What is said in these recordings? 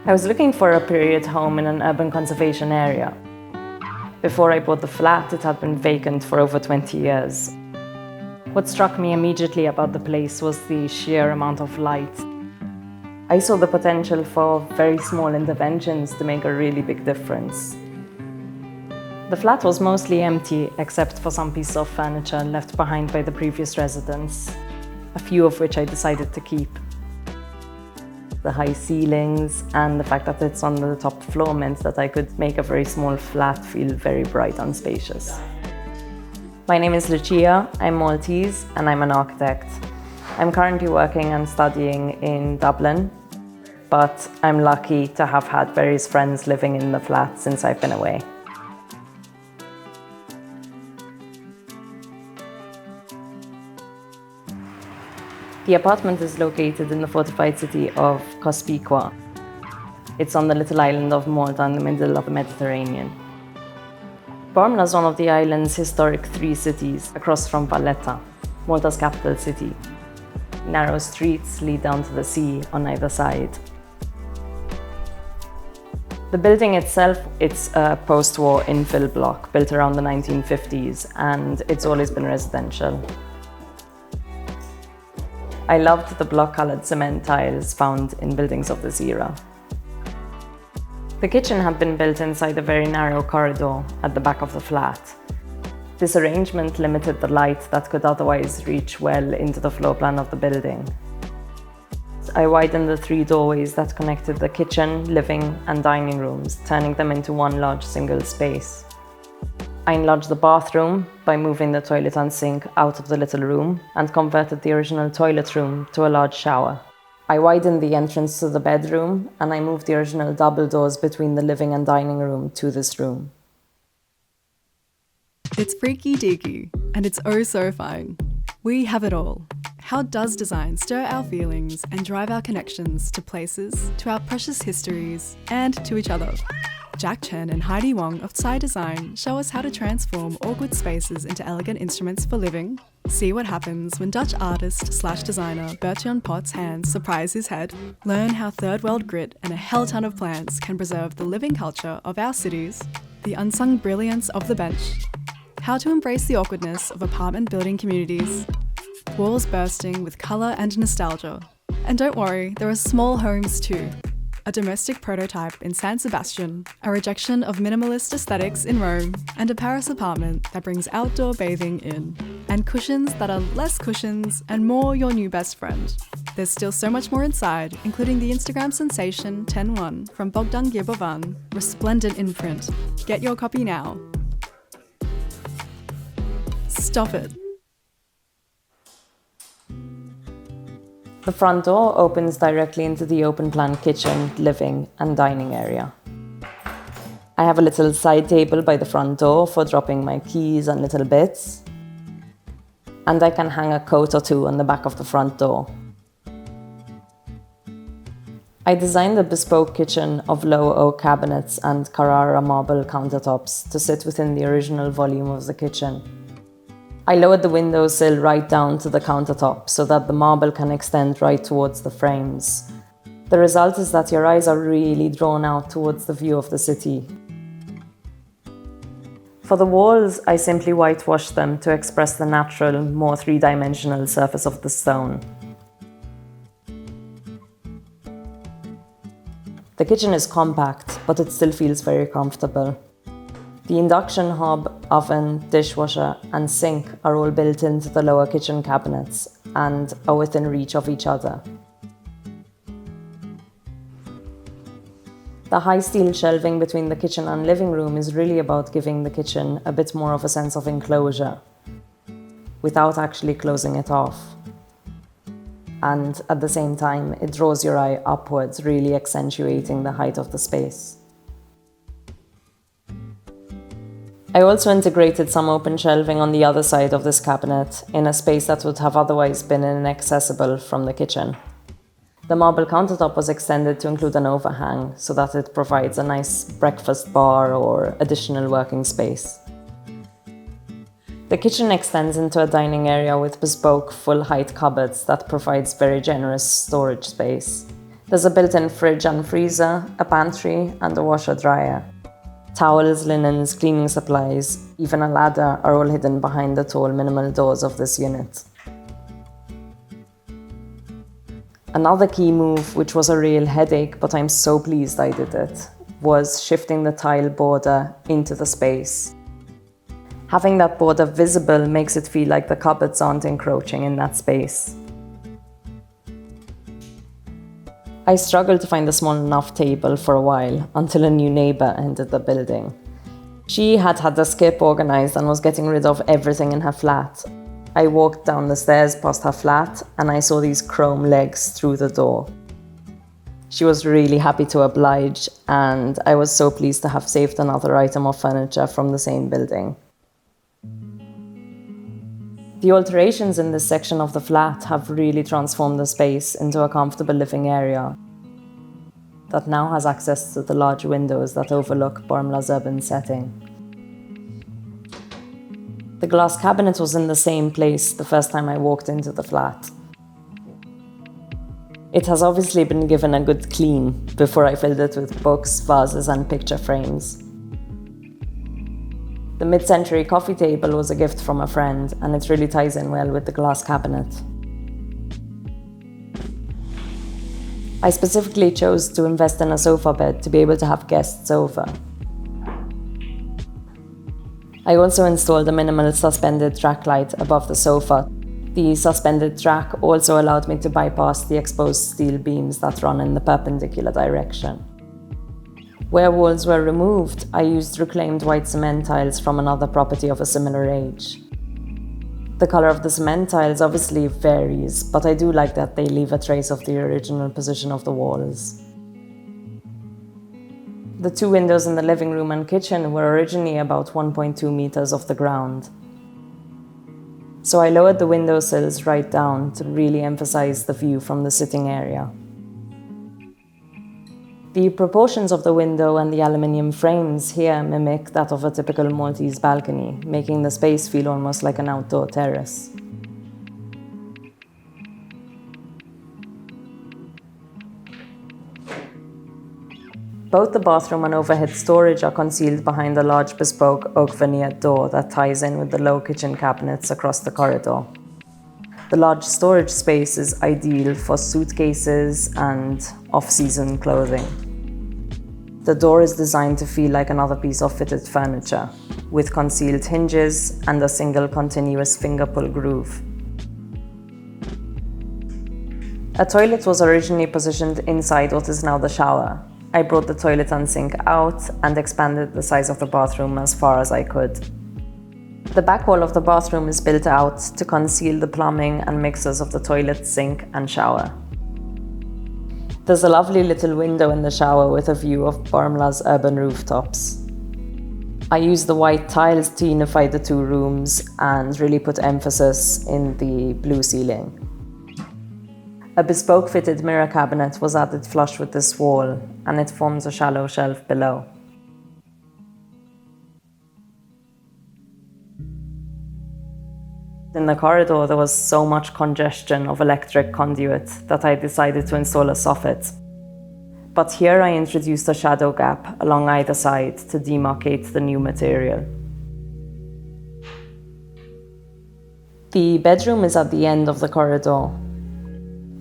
I was looking for a period home in an urban conservation area. Before I bought the flat, it had been vacant for over 20 years. What struck me immediately about the place was the sheer amount of light. I saw the potential for very small interventions to make a really big difference. The flat was mostly empty, except for some pieces of furniture left behind by the previous residents, a few of which I decided to keep. The high ceilings and the fact that it's on the top floor meant that I could make a very small flat feel very bright and spacious. My name is Lucia, I'm Maltese, and I'm an architect. I'm currently working and studying in Dublin, but I'm lucky to have had various friends living in the flat since I've been away. The apartment is located in the fortified city of Cospicua. It's on the little island of Malta in the middle of the Mediterranean. Pormla is one of the island's historic three cities across from Valletta, Malta's capital city. Narrow streets lead down to the sea on either side. The building itself, it's a post-war infill block built around the 1950s, and it's always been residential. I loved the block-colored cement tiles found in buildings of this era. The kitchen had been built inside a very narrow corridor at the back of the flat. This arrangement limited the light that could otherwise reach well into the floor plan of the building. I widened the three doorways that connected the kitchen, living, and dining rooms, turning them into one large single space. I enlarged the bathroom by moving the toilet and sink out of the little room and converted the original toilet room to a large shower. I widened the entrance to the bedroom and I moved the original double doors between the living and dining room to this room. It's freaky deaky, and it's oh so fine. We have it all. How does design stir our feelings and drive our connections to places, to our precious histories, and to each other? Jack Chen and Heidi Wong of Tsai Design show us how to transform awkward spaces into elegant instruments for living. See what happens when Dutch artist/designer Bert-Jan Pot's hands surprise his head. Learn how third world grit and a hell ton of plants can preserve the living culture of our cities. The unsung brilliance of the bench. How to embrace the awkwardness of apartment building communities. Walls bursting with colour and nostalgia. And don't worry, there are small homes too. A domestic prototype in San Sebastian, a rejection of minimalist aesthetics in Rome, and a Paris apartment that brings outdoor bathing in. And cushions that are less cushions and more your new best friend. There's still so much more inside, including the Instagram sensation 10-1 from Bogdan Girbovan, resplendent in print. Get your copy now. Stop it. The front door opens directly into the open-plan kitchen, living, and dining area. I have a little side table by the front door for dropping my keys and little bits. And I can hang a coat or two on the back of the front door. I designed a bespoke kitchen of low oak cabinets and Carrara marble countertops to sit within the original volume of the kitchen. I lowered the windowsill right down to the countertop so that the marble can extend right towards the frames. The result is that your eyes are really drawn out towards the view of the city. For the walls, I simply whitewashed them to express the natural, more three-dimensional surface of the stone. The kitchen is compact, but it still feels very comfortable. The induction hob, oven, dishwasher, and sink are all built into the lower kitchen cabinets and are within reach of each other. The high steel shelving between the kitchen and living room is really about giving the kitchen a bit more of a sense of enclosure, without actually closing it off. And at the same time, it draws your eye upwards, really accentuating the height of the space. I also integrated some open shelving on the other side of this cabinet, in a space that would have otherwise been inaccessible from the kitchen. The marble countertop was extended to include an overhang, so that it provides a nice breakfast bar or additional working space. The kitchen extends into a dining area with bespoke full-height cupboards that provides very generous storage space. There's a built-in fridge and freezer, a pantry, and a washer-dryer. Towels, linens, cleaning supplies, even a ladder are all hidden behind the tall minimal doors of this unit. Another key move, which was a real headache, but I'm so pleased I did it, was shifting the tile border into the space. Having that border visible makes it feel like the cupboards aren't encroaching in that space. I struggled to find a small enough table for a while until a new neighbour entered the building. She had the skip organised and was getting rid of everything in her flat. I walked down the stairs past her flat and I saw these chrome legs through the door. She was really happy to oblige, and I was so pleased to have saved another item of furniture from the same building. The alterations in this section of the flat have really transformed the space into a comfortable living area that now has access to the large windows that overlook Barmla's urban setting. The glass cabinet was in the same place the first time I walked into the flat. It has obviously been given a good clean before I filled it with books, vases, and picture frames. The mid-century coffee table was a gift from a friend, and it really ties in well with the glass cabinet. I specifically chose to invest in a sofa bed to be able to have guests over. I also installed a minimal suspended track light above the sofa. The suspended track also allowed me to bypass the exposed steel beams that run in the perpendicular direction. Where walls were removed, I used reclaimed white cement tiles from another property of a similar age. The colour of the cement tiles obviously varies, but I do like that they leave a trace of the original position of the walls. The two windows in the living room and kitchen were originally about 1.2 meters off the ground. So I lowered the windowsills right down to really emphasize the view from the sitting area. The proportions of the window and the aluminium frames here mimic that of a typical Maltese balcony, making the space feel almost like an outdoor terrace. Both the bathroom and overhead storage are concealed behind a large bespoke oak veneered door that ties in with the low kitchen cabinets across the corridor. The large storage space is ideal for suitcases and off-season clothing. The door is designed to feel like another piece of fitted furniture, with concealed hinges and a single continuous finger pull groove. A toilet was originally positioned inside what is now the shower. I brought the toilet and sink out and expanded the size of the bathroom as far as I could. The back wall of the bathroom is built out to conceal the plumbing and mixers of the toilet, sink, and shower. There's a lovely little window in the shower with a view of Barmla's urban rooftops. I used the white tiles to unify the two rooms and really put emphasis in the blue ceiling. A bespoke fitted mirror cabinet was added flush with this wall, and it forms a shallow shelf below. In the corridor, there was so much congestion of electric conduit that I decided to install a soffit. But here I introduced a shadow gap along either side to demarcate the new material. The bedroom is at the end of the corridor.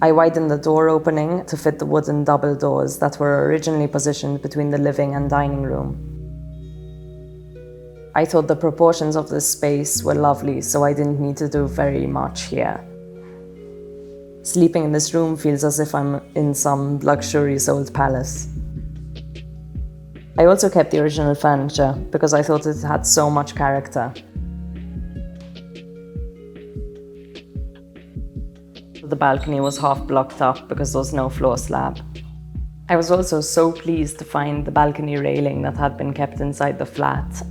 I widened the door opening to fit the wooden double doors that were originally positioned between the living and dining room. I thought the proportions of this space were lovely, so I didn't need to do very much here. Sleeping in this room feels as if I'm in some luxurious old palace. I also kept the original furniture because I thought it had so much character. The balcony was half blocked up because there was no floor slab. I was also so pleased to find the balcony railing that had been kept inside the flat.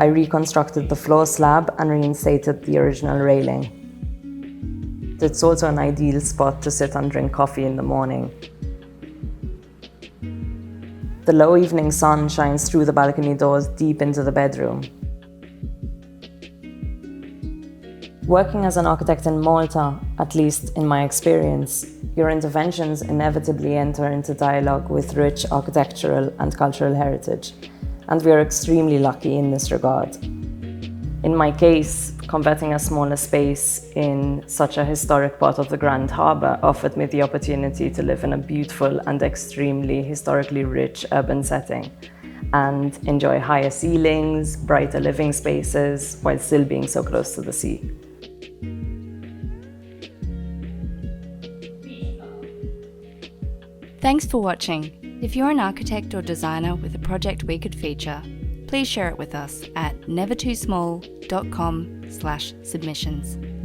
I reconstructed the floor slab and reinstated the original railing. It's also an ideal spot to sit and drink coffee in the morning. The low evening sun shines through the balcony doors deep into the bedroom. Working as an architect in Malta, at least in my experience, your interventions inevitably enter into dialogue with rich architectural and cultural heritage, and we are extremely lucky in this regard. In my case, converting a smaller space in such a historic part of the Grand Harbour offered me the opportunity to live in a beautiful and extremely historically rich urban setting and enjoy higher ceilings, brighter living spaces, while still being so close to the sea. Thanks for watching. If you're an architect or designer with a project we could feature, please share it with us at nevertoosmall.com/submissions.